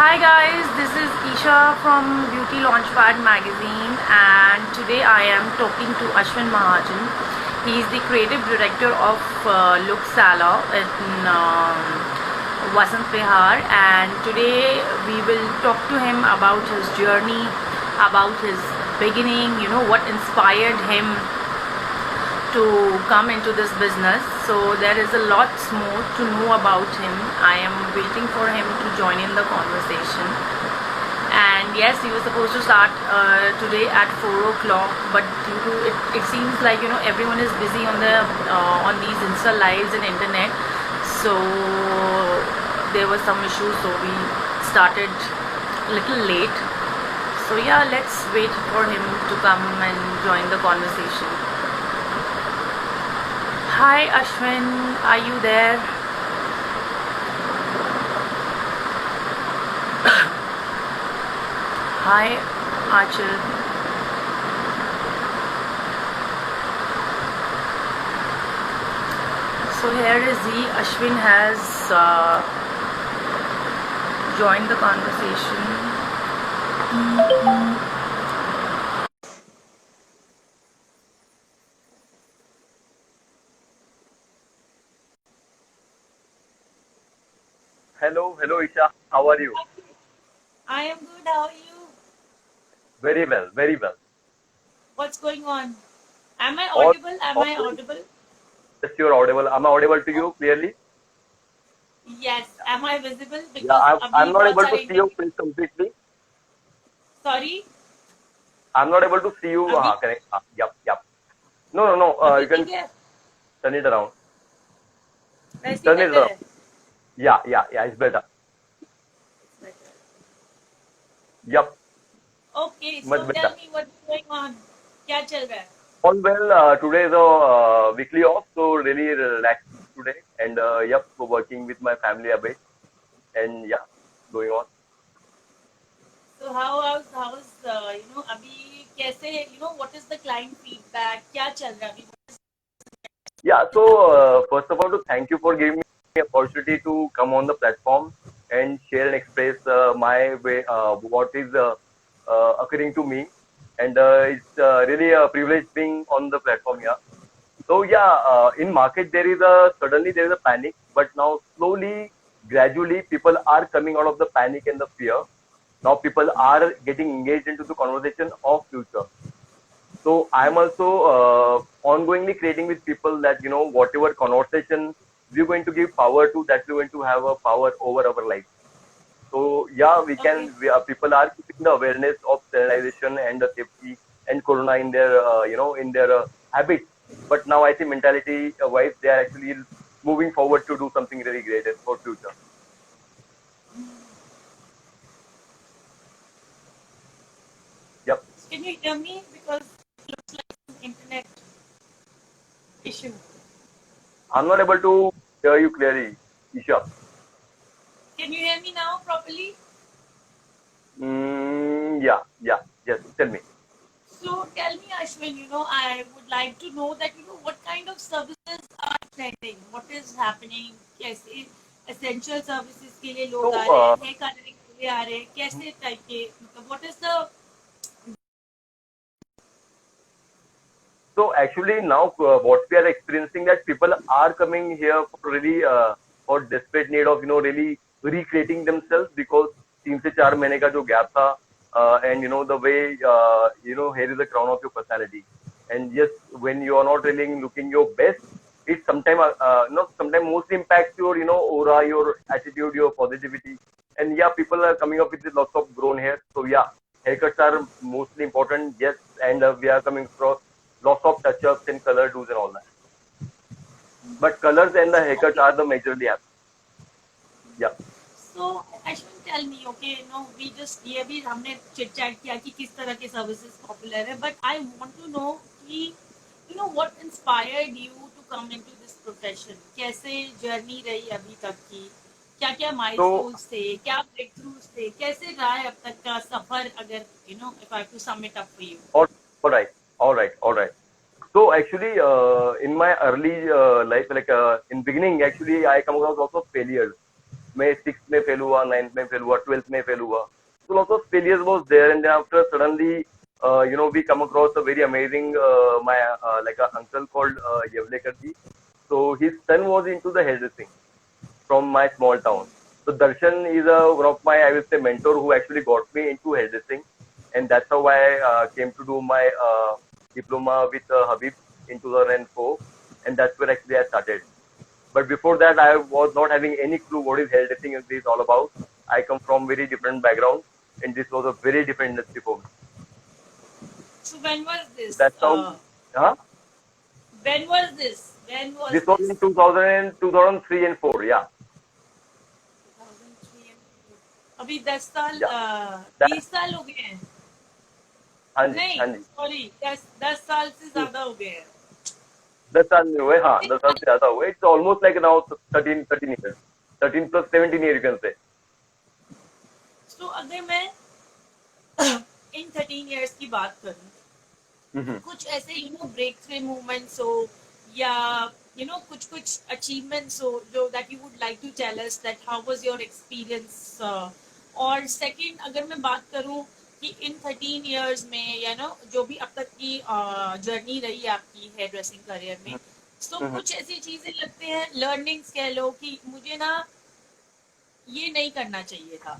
Hi guys, this is Isha from Beauty Launchpad magazine, and today I am talking to Ashwin Mahajan. He is the creative director of Look Sala in Vasant Vihar, and today we will talk to him about his journey, about his beginning, what inspired him to come into this business. So there is a lot more to know about him. I am waiting for him to join in the conversation. And yes, he was supposed to start today at 4 o'clock, but due to it seems like everyone is busy on these Insta lives and internet. So there was some issues, so we started a little late. So yeah, let's wait for him to come and join the conversation. Hi Ashwin, are you there? Hi Achal. So here is he. Ashwin has joined the conversation. Hello Isha, how are you? I am good. How are you? Very well, very well. What's going on? Am I All, audible? Am all I audible? yes, you're audible. Am I audible to you clearly? Yes. Am I visible? Yeah, Because I'm अभी not बहुत able to सारे see your interview. face completely. Sorry. I'm not able to see you. अभी Correct. Yep. No. अभी You can ठीक है. turn it around. वैसे ही Turn it better around. है. Yeah. It's better. Yep, Okay. much So tell better. me what's going on. क्या चल रहा है? All well. Today is a weekly off, so really relaxed today. And yep, so working with my family a bit. And yeah, going on. So how's अभी कैसे what is the client feedback? क्या चल रहा है अभी? Yeah, so first of all, to thank you for giving me the opportunity to come on the platform and share and express my way, what is occurring to me, and it's really a privilege being on the platform here. So yeah, in market there is a suddenly there is a panic, but now slowly, gradually, people are coming out of the panic and the fear. Now people are getting engaged into the conversation of future. So I'm also ongoingly creating with people that whatever conversation we're going to give power to, that we're going to have a power over our life. So yeah, Okay. people are keeping the awareness of sterilization and the safety and corona in their in their habits. But now I think mentality wise they are actually moving forward to do something really great for future. Yep. Can you hear me? Because it looks like an internet issue. I'm not able to hear you clearly, Isha. Can you hear me now properly? Yes. Tell me. So tell me, Ashwin, I would like to know that, what kind of services are trending? What is happening? कैसे essential services के लिए लोग आ So रहे हैं, hair coloring के लिए आ रहे हैं, कैसे type के, मतलब what is the. So actually now what we are experiencing that people are coming here for really for desperate need of really recreating themselves because 3 से 4 महीने का जो gap था and the way here is the crown of your personality and yes when you are not really looking your best it sometimes sometimes mostly impacts your aura your attitude your positivity and yeah people are coming up with lots of grown hair so yeah haircuts are mostly important yes and we are coming across lots of touch-ups and color do's and all that. But colors and the haircuts Okay. are the majorly happy. Yeah. So Ashwin, tell me, okay, we just ये भी हमने chit chat किया कि किस तरह के services popular है, but I want to know कि what inspired you to come into this profession? कैसे journey रही अभी तक की? क्या क्या So milestones थे? क्या breakthroughs थे? कैसे रहा है अब तक का सफर अगर if I have to sum it up for you? all, all right. So actually, in my early life, like in beginning, actually, I come across lots of failures. मैं 6th में फेल हुआ, 9th में fail हुआ, 12th में fail हुआ. So lots of failures was there, and then after suddenly, we come across a very amazing, my like a uncle called Yevlekar ji. So his son was into the hairdressing from my small town. So Darshan is one of my, I will say, mentor who actually got me into hairdressing, and that's how I came to do my diploma with Habib in 2004, and that's where actually I started. But before that, I was not having any clue what is hairdressing is all about. I come from very different background, and this was a very different industry for me. So when was this? That's how. Huh? When was this? When was This was in 2000, 2003 and 4. Yeah. 2003 and 4. अभी 10 साल, Yeah. 20 साल हो गए हैं. हाँ जी, नहीं, हाँ जी. Sorry, 10 साल से ज्यादा हो गए हैं. 10 साल में हुए, हाँ, 10 साल से ज्यादा हुए. It's almost like now 13 years. 13 plus 17 years you can say. So अगर मैं इन 13 years की बात करूं, कुछ ऐसे ब्रेक थ्रू मूवमेंट्स हो या कुछ अचीवमेंट्स हो जो that you would like to tell us that how was your experience. और सेकंड, अगर मैं बात करूं कि इन 13 years में जो भी अब तक की जर्नी रही आपकी हेयर ड्रेसिंग करियर में, तो कुछ ऐसी चीजें लगते हैं, लर्निंग्स कह लो, कि मुझे ना ये नहीं करना चाहिए था,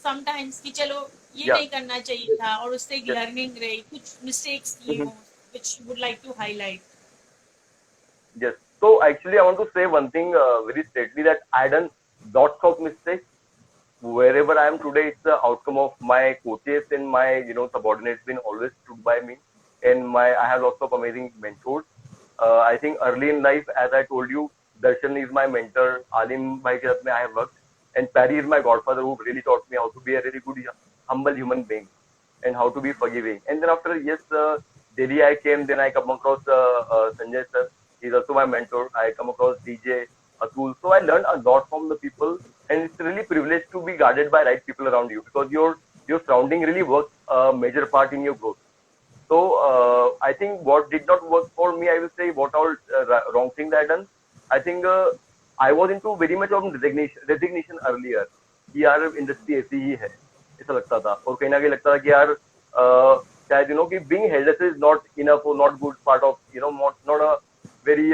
समटाइम्स कि चलो ये Yeah. नहीं करना चाहिए था, और उससे एक लर्निंग रही, कुछ मिस्टेक्स किए हो which you would like to highlight. Yes. So actually, I want to say one thing very straightly, that I done lots of mistakes. Wherever I am today, it's the outcome of my coaches and my subordinates been always stood by me, and I have lots of amazing mentors. I think early in life, as I told you, Darshan is my mentor. Alim bhai ke sath mein I have worked, and Perry is my godfather who really taught me how to be a really good humble human being and how to be forgiving. And then after Delhi I came, then I come across Sanjay sir. He's also my mentor. I come across DJ Atul. So I learned a lot from the people, and it's really privileged to be guarded by right people around you, because your surrounding really works a major part in your growth. So I think what did not work for me, I will say, what all wrong things I done. I think I was into very much of resignation earlier. कि यार industry ऐसी ही है, ऐसा लगता था. और कहीं ना कहीं लगता था कि यार शायद कि being hairdresser is not enough or not good part of not a very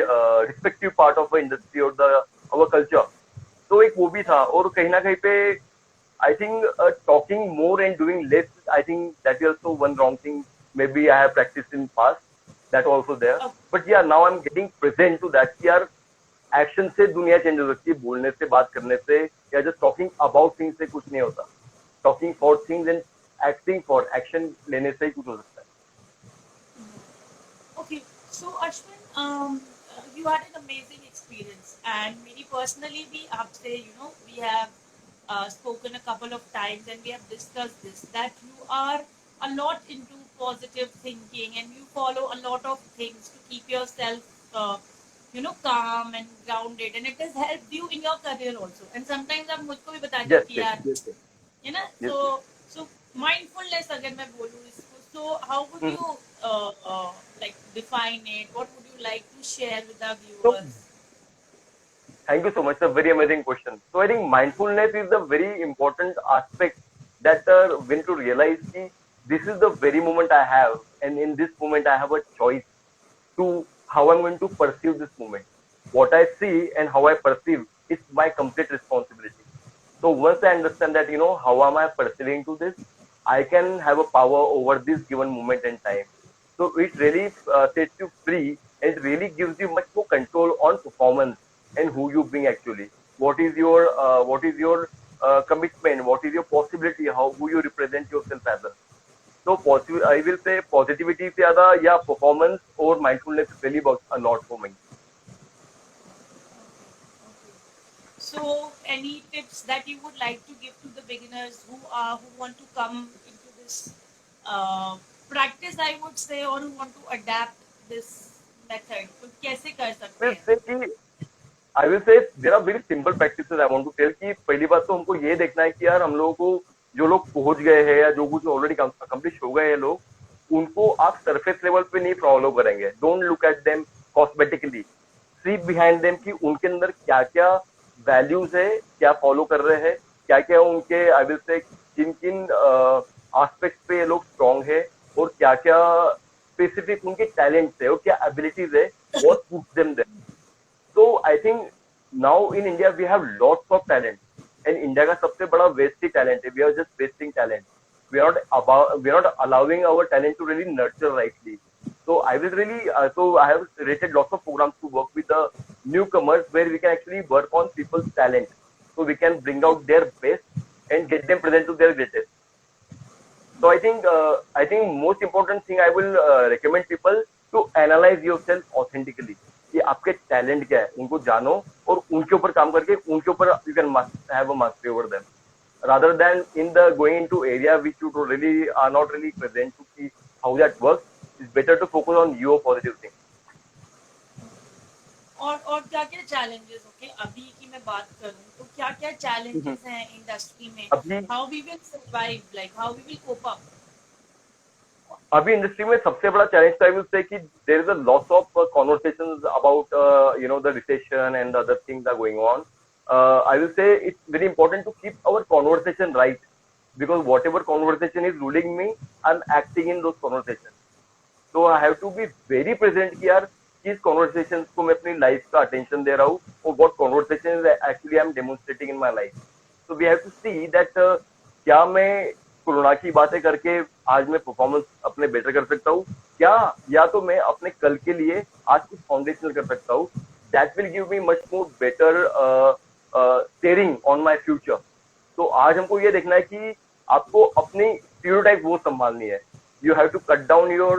respective part of the industry or our culture. तो एक वो भी था. और कहीं ना कहीं पे I think talking more and doing less, I think that is also one wrong thing. Maybe I have practiced in past, that also there. But yeah, now I'm getting present to that. कि यार action से दुनिया change हो सकती है, बोलने से, बात करने से, या जस्ट टॉकिंग अबाउट थिंग्स से कुछ नहीं होता. Talking for things and acting for action लेने से ही कुछ हो सकता है. Okay, so Ashwin, you had an amazing experience, and मेरी personally भी आपसे we have spoken a couple of times, and we have discussed this, that you are a lot into positive thinking, and you follow a lot of things to keep yourself calm and grounded, and it has helped you in your career also. And sometimes आप मुझको भी बताते हो कि यार है ना, so mindfulness अगर मैं बोलूँ इसको, so how would you like define it? What would you like to share with our viewers? Thank you so much. It's a very amazing question. So I think mindfulness is a very important aspect that when to realize that this is the very moment I have, and in this moment I have a choice to how I'm going to perceive this moment. What I see and how I perceive is my complete responsibility. So once I understand that, how am I perceiving to this, I can have a power over this given moment and time. So it really sets you free, and it really gives you much more control on performance and who you bring actually. What is your commitment? What is your possibility? Who you represent yourself as a. So I will say positivity से ज़्यादा या performance और mindfulness really works a lot for me. So any tips that you would like to give to the beginners who want to come into this practice, I would say, or who want to adapt this method? तो कैसे कर सकते हैं? I will say there are very simple practices I want to tell. कि पहली बात तो हमको ये देखना है कि यार हम लोगों को जो लोग पहुंच गए हैं या जो कुछ ऑलरेडी अकम्प्लिश हो गए हैं लोग, उनको आप सरफेस लेवल पे नहीं फॉलो करेंगे. Don't look at them cosmetically, see behind them कि उनके अंदर क्या क्या वैल्यूज है, क्या फॉलो कर रहे हैं, क्या क्या उनके आई विल से किन किन एस्पेक्ट पे ये लोग स्ट्रांग है, और क्या क्या स्पेसिफिक उनके टैलेंट्स है और क्या एबिलिटीज है, what puts them there. So I think now in India we have lots of talent, and India का सबसे बड़ा waste ही talent है. We are just wasting talent. We are not allowing our talent to really nurture rightly. So I will really so I have created lots of programs to work with the newcomers where we can actually work on people's talent, so we can bring out their best and get them present to their greatest. So I think most important thing I will recommend people to analyze yourself authentically. कि आपके talent क्या है, उनको जानो और उनके ऊपर काम करके उनके ऊपर you can have a mastery over them, rather than in the going into area which you really are not really present to see how that works. It's better to focus on your positive thing. और क्या क्या challenges, okay, अभी की मैं बात करूं तो क्या क्या चैलेंजेस हैं इंडस्ट्री में, अभी how we will survive, like how we will cope up? अभी इंडस्ट्री में सबसे बड़ा चैलेंज आई विल से कि there is a lot of conversations about the recession and other things are going on. I will say it's very important to keep our conversation right, because whatever conversation is ruling me, I'm acting in those conversations. So I have to be very present कि यार किस conversations को मैं अपनी life का attention दे रहा हूँ और what conversations actually I'm demonstrating in my life. So we have to see that क्या मैं कोरोना की बातें करके आज मैं परफॉर्मेंस अपने बेटर कर सकता हूँ क्या, या तो मैं अपने कल के लिए आज कुछ फाउंडेशनल कर सकता हूँ. That will give me much more better steering on my future. तो आज हमको ये देखना है कि आपको अपनी स्टीरियोटाइप वो संभालनी है. You have to cut down your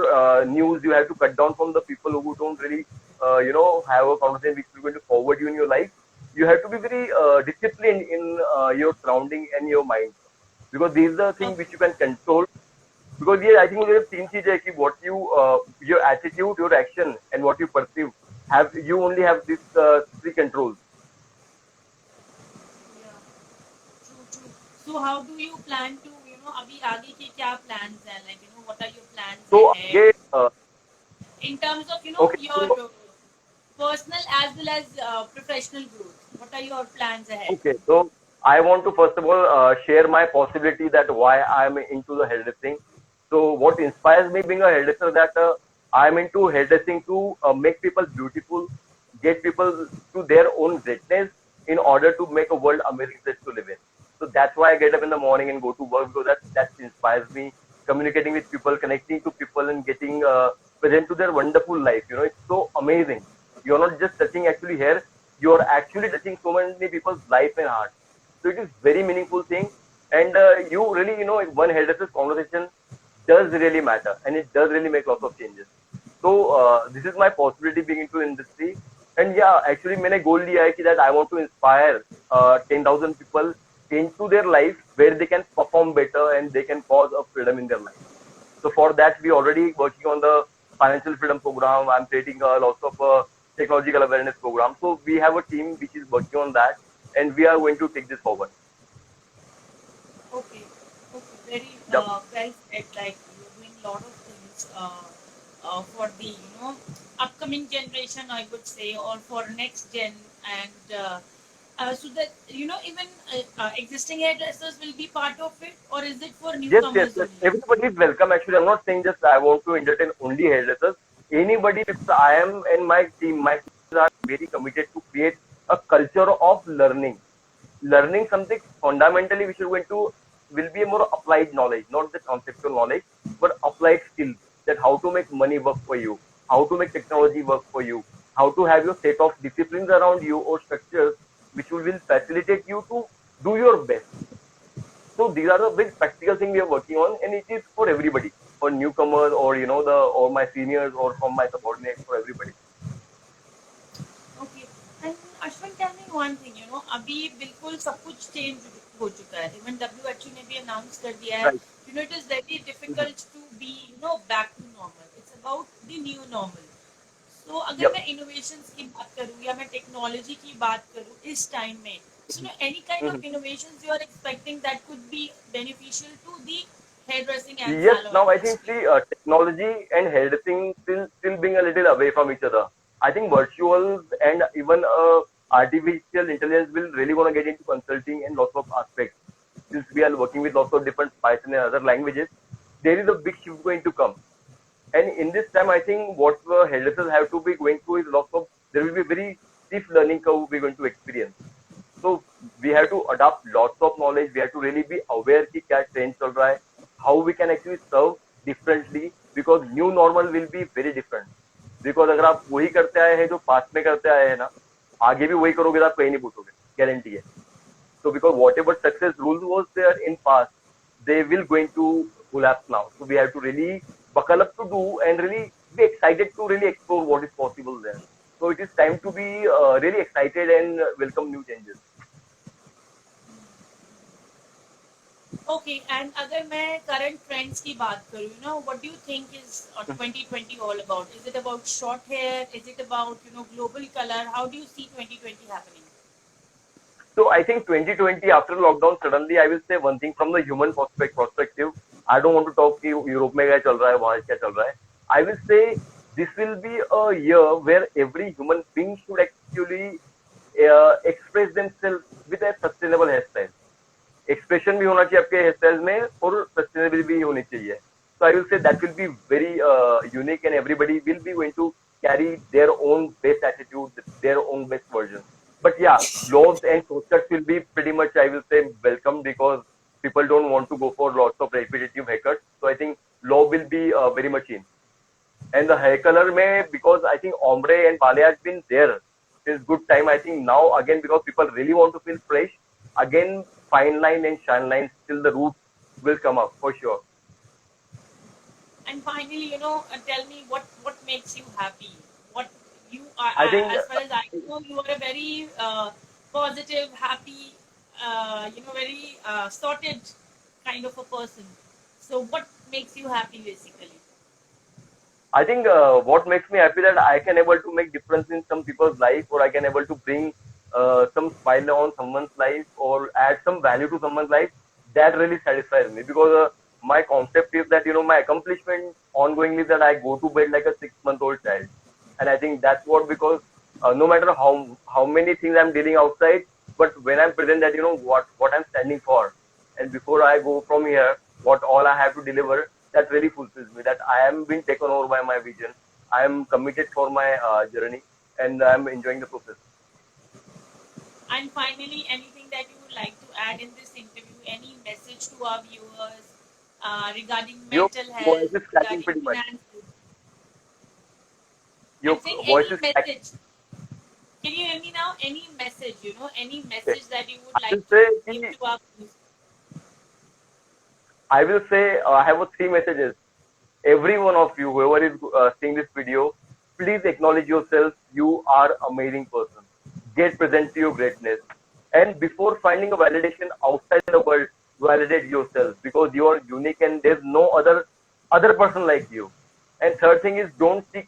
news. You have to cut down from the people who don't really, have a conversation which is going to forward you in your life. You have to be very disciplined in your surrounding and your mind, because these are the things which you can control. Because I think there are तीन चीजें कि what you, your attitude, your action, and what you perceive. You only have these three controls. So how do you plan to, अभी आगे के क्या plans हैं, like what are your plans So ahead ये in terms of okay. your So, personal as well as professional growth? What are your plans ahead? okay. So I want to first of all share my possibility that why I am into the hairdressing. So what inspires me being a hairdresser, that I am into hairdressing to make people beautiful, get people to their own greatness in order to make a world amazing place to live in. So that's why I get up in the morning and go to work, because that inspires me. Communicating with people, connecting to people, and getting present to their wonderful life. It's so amazing. You're not just touching actually hair, you're actually touching so many people's life and heart. So it is very meaningful thing, and you really, one hairdresser's conversation does really matter, and it does really make lots of changes. So this is my possibility being into industry, and yeah, actually मैंने goal लिया है कि that I want to inspire 10,000 people into their life where they can perform better and they can cause a freedom in their life. So for that, we already working on the financial freedom program. I'm creating lots of technological awareness program. So we have a team which is working on that, and we are going to take this forward. Okay, very Yep. well said. Like you're doing a lot of things for the upcoming generation, I would say, or for next gen, and so that even existing hairdressers will be part of it, or is it for Yes, newcomers yes. only? Everybody is welcome. Actually, I'm not saying just I want to entertain only hairdressers. Anybody, if I am and my team are very committed to create a culture of learning. Learning something fundamentally which is going to will be a more applied knowledge, not the conceptual knowledge, but applied skills. That how to make money work for you, how to make technology work for you, how to have your set of disciplines around you or structures which will facilitate you to do your best. So these are the big practical things we are working on, and it is for everybody, for newcomers or or my seniors or from my subordinates, for everybody. Okay. And Ashwin, tell me one thing, अभी बिल्कुल सब कुछ change हो चुका है. Even WHO ने भी announce कर दिया है. Right. It is very difficult to be, back to normal. It's about the new normal. So अगर Yep. मैं innovations की बात करूँ या मैं technology की बात करूँ इस time में, so any kind of innovations you are expecting that could be beneficial to the hairdressing and Yes, salon now I think industry? see technology and hairdressing still being a little away from each other. I think virtuals and even artificial intelligence will really want to get into consulting and lots of aspects. Since we are working with lots of different Python and other languages, there is a big shift going to come. And in this time, I think what the hairdressers have to be going through is lots of, there will be very steep learning curve we're going to experience. So we have to adopt lots of knowledge. We have to really be aware कि क्या trend चल रहा है, how we can actually serve differently, because new normal will be very different. Because अगर आप वही करते आए हैं जो पास्ट में करते आए हैं ना, आगे भी वही करोगे तो आप कहीं नहीं पूछोगे, गारंटी है. So because whatever success rules was there in past, they will going to collapse now. So we have to really buckle up to do and really be excited to really explore what is possible there. So it is time to be really excited and welcome new changes. Okay, and अगर मैं current trends की बात करूँ, you know, what do you think is 2020 all about? Is it about short hair? Is it about, you know, global color? How do you see 2020 happening? So I think 2020 after lockdown, suddenly I will say one thing from the human perspective. I don't want to talk कि Europe में क्या चल रहा है, वहाँ क्या चल रहा है. I will say this will be a year where every human being should actually express themselves with a sustainable hairstyle. Expression भी होना चाहिए आपके हेयर स्टाइल में और सस्टेनेबिलिटी भी होनी चाहिए. So I will say that will be very unique and everybody will be going to carry their own best attitude, their own best version. But yeah, lobes and shortcuts will be pretty much, I will say, welcome because people don't want to go for lots of repetitive haircuts. So I think lobe will be very much in. And the hair color may, because I think ombre and balayage been there since good time. I think now again because people really want to feel fresh, again fine line and shine line till the roots will come up for sure. And finally, you know, tell me what makes you happy. What you are, I think as far as I know, you are a very positive, happy, you know, very sorted kind of a person. So, what makes you happy, basically? I think what makes me happy that I can able to make difference in some people's life, or I can able to bring some smile on someone's life, or add some value to someone's life. That really satisfies me because my concept is that my accomplishment ongoingly that I go to bed like a 6-month-old child, and I think that's what, because no matter how many things I'm dealing outside, but when I'm present that what I'm standing for, and before I go from here, what all I have to deliver, that really fulfills me. That I am being taken over by my vision. I am committed for my journey, and I'm enjoying the process. And finally, anything that you would like to add in this interview? Any message to our viewers regarding Your mental voice health, is cracking regarding pretty much. finances? Your I'm saying voice any is cracking. message. Can you hear me now? Any message, you know, any Okay. message that you I would will like to say, give कि- to our viewers? I will say, I have three messages. Every one of you, whoever is seeing this video, please acknowledge yourself. You are amazing person. Get present to your greatness. And before finding a validation outside the world, validate yourself because you are unique and there's no other person like you. And third thing is don't seek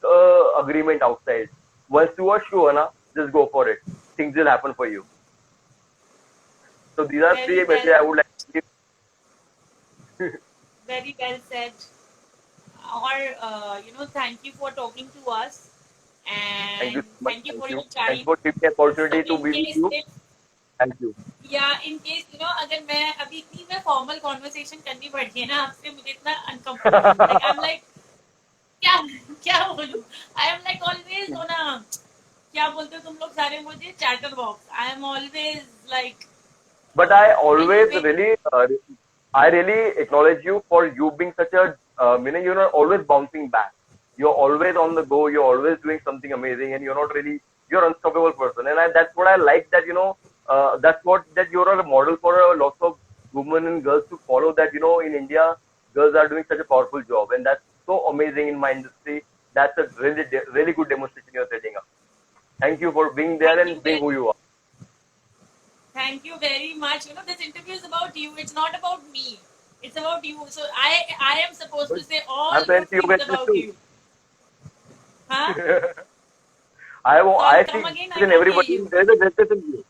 agreement outside. Once you are sure, na, just go for it. Things will happen for you. So these are Very three well, messages I would like to give. very well said. Or, you know, thank you for talking to us Thank you and so much. thank you Thank for you. your Thank you time. for giving me the So, opportunity to in be with case you. if Thank you. या in case you know अगर मैं अभी इतनी मैं formal conversation करनी पड़ती है ना आपसे मुझे इतना uncomfortable like I am like क्या क्या बोलूं I am like always on a क्या बोलते हो तुम लोग सारे मुझे chatter box I am always like But I when you always make really, I really acknowledge you for you being such a, meaning you're not always bouncing back. You're always on the go. You're always doing something amazing, and you're not really, you're an unstoppable person. And that's what I like. That that's what that you're a model for a lot of women and girls to follow. That in India, girls are doing such a powerful job, and that's so amazing in my industry. That's a really good demonstration you're setting up. Thank you for being there thank you and being who you are. Thank you very much you know this interview is about you it's not about me it's about you so I am supposed to But say I'm all saying good to you things guys about too. You हाँ I see come again I in can't hear everybody. you There's a greatness in you.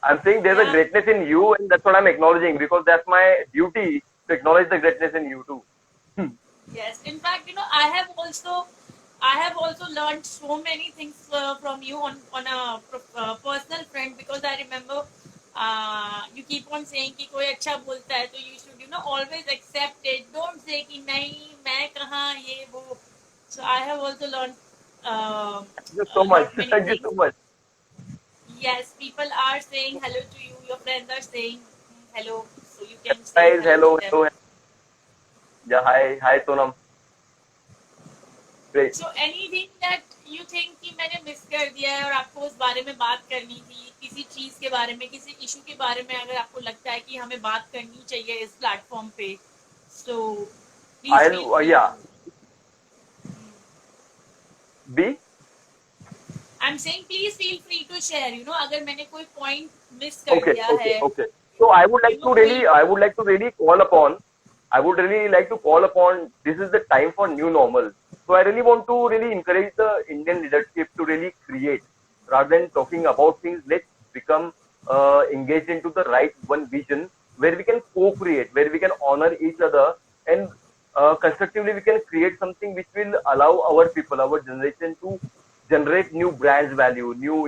I'm saying there's a yeah greatness in you, and that's what I'm acknowledging because that's my duty to acknowledge the greatness in you too. yes in fact you know I have also I have also learned so many things from you on a personal front, because I remember you keep on saying कि कोई अच्छा बोलता है तो you should always accept it. Don't say कि नहीं मैं कहाँ ये वो. So I have also learned Thank you so a much. lot many Thank you things. so much. Yes, people are saying hello to you. Your friends are saying hello, so you can say Guys, hello to hello, them. hello. Yeah, hi, Sonam. Great. So anything that you think कि मैंने miss कर दिया है और आपको उस बारे में बात करनी थी, किसी चीज के बारे में, किसी इशू के बारे में, अगर आपको लगता है कि हमें बात करनी चाहिए इस प्लेटफॉर्म पे, so please feel free Yeah, to. B. I'm saying please feel free to share. अगर मैंने कोई point miss कर Okay, दिया okay, है, okay. So कोई. I would like to really call upon, I would really like to call upon, this is the time for new normal. So I really want to really encourage the Indian leadership to really create, rather than talking about things, let's become engaged into the right one vision where we can co-create, where we can honor each other, and constructively we can create something which will allow our people, our generation to generate new brands value, new,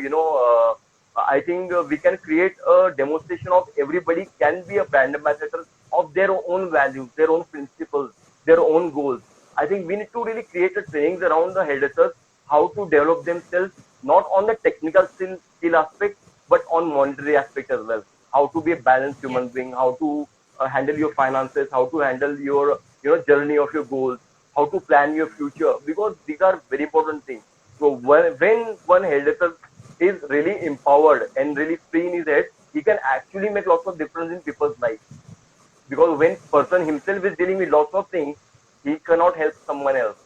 I think we can create a demonstration of everybody can be a brand ambassador of their own values, their own principles, their own goals. I think we need to really create a trainings around the hairdressers how to develop themselves, not on the technical skill aspect, but on monetary aspect as well. How to be a balanced Yes. human being, how to handle your finances, how to handle your journey of your goals, how to plan your future, because these are very important things. So when one hairdresser is really empowered and really free in his head, he can actually make lots of difference in people's life. Because when person himself is dealing with lots of things, he cannot help someone else.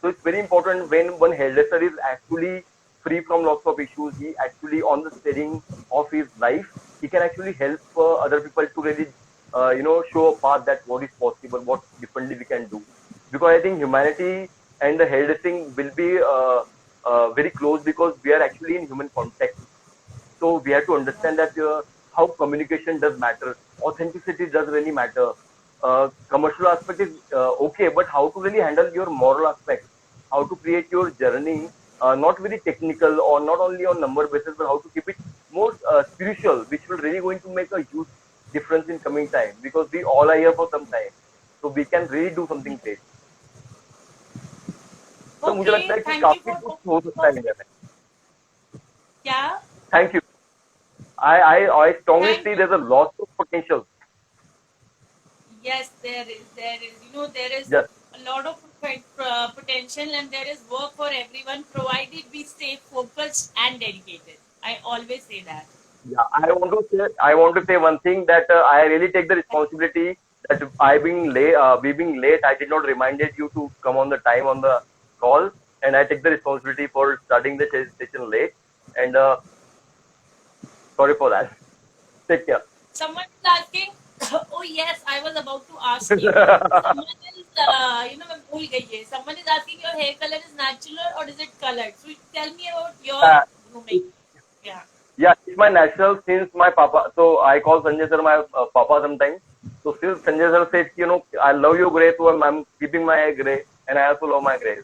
So it's very important when one hairdresser is actually free from lots of issues, he actually on the steering of his life, he can actually help other people to really, show a path that what is possible, what differently we can do. Because I think humanity and the hairdressing will be very close because we are actually in human contact. So we have to understand that how communication does matter, authenticity does really matter. Commercial aspect is okay, but how to really handle your moral aspect, how to create your journey, not very technical or not only on number basis, but how to keep it more spiritual, which will really going to make a huge difference in coming time because we all are here for some time, so we can really do something great. तो मुझे लगता Okay, है कि thank you काफी for कुछ talking हो सकता है about. इंडिया में. क्या? Thank you. I strongly Thank see you. there's a lot of potential. Yes, there is. There is. There is Just a lot of potential, and there is work for everyone, provided we stay focused and dedicated. I always say that. yeah, I want to say one thing that I really take the responsibility that we being late. I did not reminded you to come on the time on the call, and I take the responsibility for starting the session late. And sorry for that. Take care. Someone is asking. Oh yes, I was about to ask you. Someone is, मैं भूल गई है. Someone is asking your hair color is natural or is it colored? So tell me about your uh, grooming. Yeah. Yeah, it's my natural since my papa. So I call Sanjay sir my papa sometimes. So since Sanjay sir said, I love you gray, so I'm keeping my hair gray, and I also love my gray.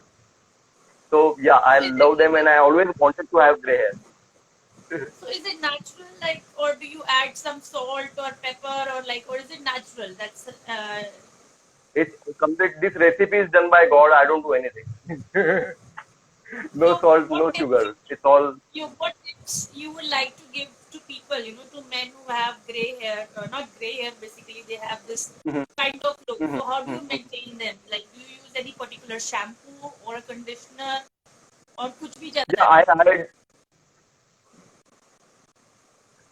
So yeah, I So love them, and I always wanted to have gray hair. is it natural, like, or do you add some salt or pepper, or like, or is it natural? That's It's complete. This recipe is done by God. I don't do anything. No so. salt, What no tips sugar. It's all. what tips you would like to give to people? To men who have gray hair, or not gray hair. Basically, they have this Mhm, kind of look. mhm, So how do you mhm. maintain them? Like, do you use any particular shampoo or a conditioner, or कुछ भी चलता Yeah, है आपका?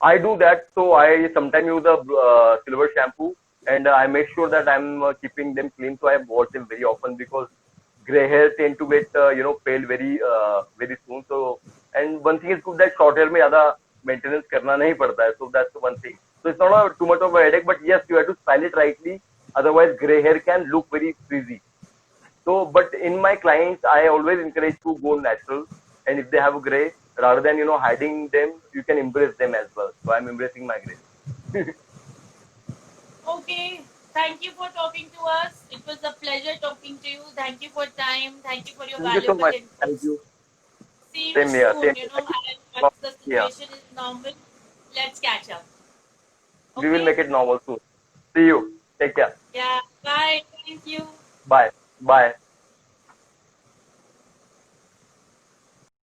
I do that. So I sometimes use a silver shampoo, and I make sure that I'm keeping them clean. So I wash them very often because gray hair tend to get pale very soon. So and one thing is good that short hair में ज़्यादा maintenance करना नहीं पड़ता है. So that's one thing. So it's not too much of a headache, but yes, you have to style it rightly. Otherwise, gray hair can look very frizzy. So, but in my clients, I always encourage to go natural. And if they have gray, rather than hiding them, you can embrace them as well. So I'm embracing my gray. Okay. Thank you for talking to us. It was a pleasure talking to you. Thank you for time. Thank you for your Thank you so valuable much. Thank inputs. you. See you Same here. soon. Same You here. know, Thank you and for- once the Yeah, situation is normal, let's catch up. we will Okay? make it normal soon. See you. Take care. Yeah. Bye. Thank you. Bye. Bye.